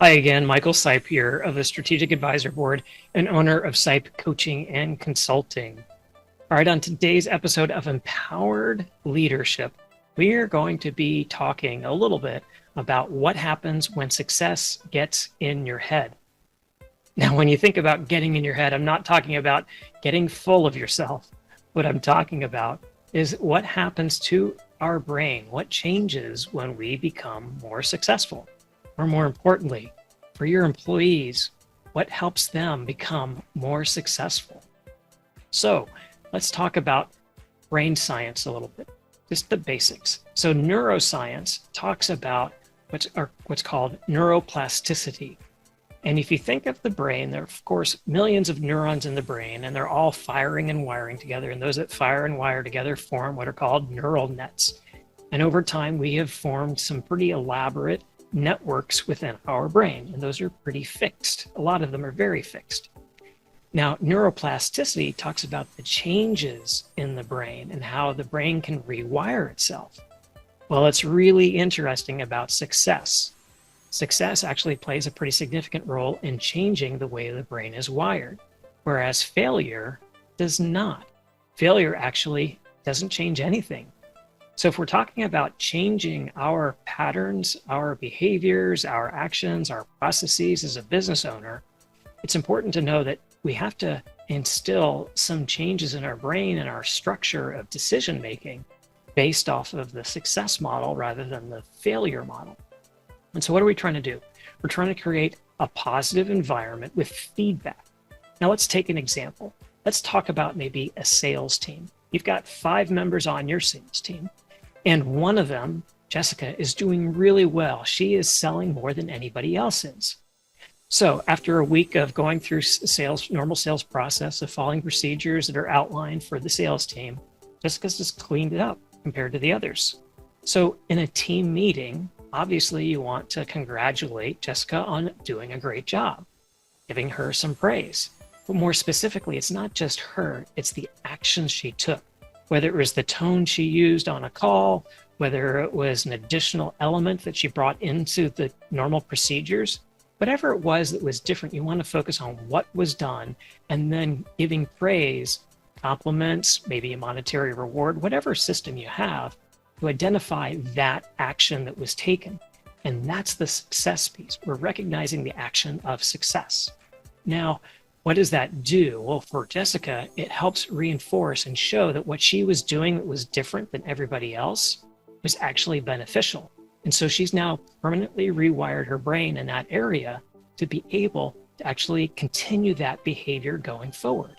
Hi again, Michael Sipe here of the Strategic Advisor Board and owner of Sipe Coaching and Consulting. All right, on today's episode of Empowered Leadership, we are going to be talking a little bit about what happens when success gets in your head. Now, when you think about getting in your head, I'm not talking about getting full of yourself. What I'm talking about is what happens to our brain, what changes when we become more successful. Or more importantly, for your employees, what helps them become more successful? So let's talk about brain science a little bit, just the basics. So neuroscience talks about what's called neuroplasticity. And if you think of the brain, there are, of course, millions of neurons in the brain, and they're all firing and wiring together. And those that fire and wire together form what are called neural nets. And over time, we have formed some pretty elaborate networks within our brain, and those are pretty fixed. A lot of them are very fixed. Now, neuroplasticity talks about the changes in the brain and how the brain can rewire itself. Well, it's really interesting about success. Success actually plays a pretty significant role in changing the way the brain is wired, whereas failure does not. Failure actually doesn't change anything. So if we're talking about changing our patterns, our behaviors, our actions, our processes as a business owner, it's important to know that we have to instill some changes in our brain and our structure of decision making based off of the success model rather than the failure model. And so what are we trying to do? We're trying to create a positive environment with feedback. Now let's take an example. Let's talk about maybe a sales team. You've got 5 members on your sales team. And one of them, Jessica, is doing really well. She is selling more than anybody else is. So after a week of going through normal sales process of following procedures that are outlined for the sales team, Jessica's just cleaned it up compared to the others. So in a team meeting, obviously you want to congratulate Jessica on doing a great job, giving her some praise. But more specifically, it's not just her, it's the actions she took. Whether it was the tone she used on a call, whether it was an additional element that she brought into the normal procedures, whatever it was that was different, you want to focus on what was done and then giving praise, compliments, maybe a monetary reward, whatever system you have to identify that action that was taken. And that's the success piece. We're recognizing the action of success. Now, what does that do? Well, for Jessica, it helps reinforce and show that what she was doing that was different than everybody else was actually beneficial. And so she's now permanently rewired her brain in that area to be able to actually continue that behavior going forward.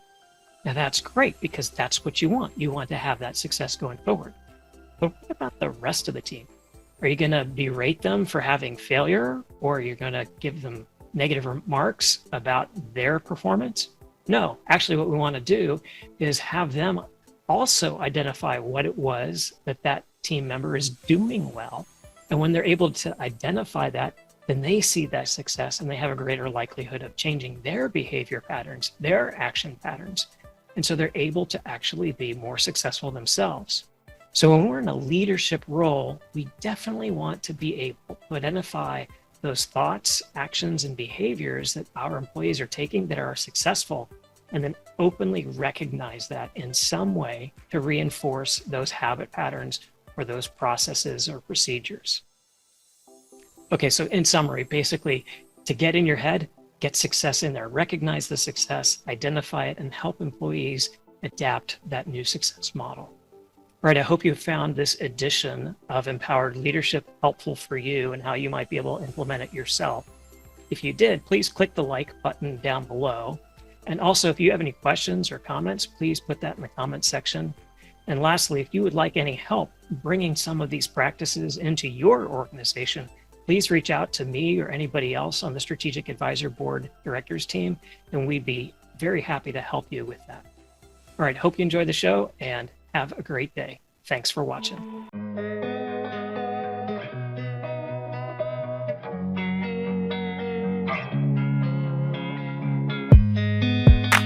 Now that's great because that's what you want. You want to have that success going forward. But what about the rest of the team? Are you going to berate them for having failure, or are you going to give them negative remarks about their performance? No, actually what we want to do is have them also identify what it was that that team member is doing well. And when they're able to identify that, then they see that success and they have a greater likelihood of changing their behavior patterns, their action patterns. And so they're able to actually be more successful themselves. So when we're in a leadership role, we definitely want to be able to identify those thoughts, actions, and behaviors that our employees are taking that are successful, and then openly recognize that in some way to reinforce those habit patterns or those processes or procedures. Okay, so in summary, basically, to get in your head, get success in there, recognize the success, identify it, and help employees adapt that new success model. All right, I hope you found this edition of Empowered Leadership helpful for you and how you might be able to implement it yourself. If you did, please click the like button down below. And also, if you have any questions or comments, please put that in the comments section. And lastly, if you would like any help bringing some of these practices into your organization, please reach out to me or anybody else on the Strategic Advisor Board Directors team, and we'd be very happy to help you with that. All right, hope you enjoyed the show and have a great day. Thanks for watching.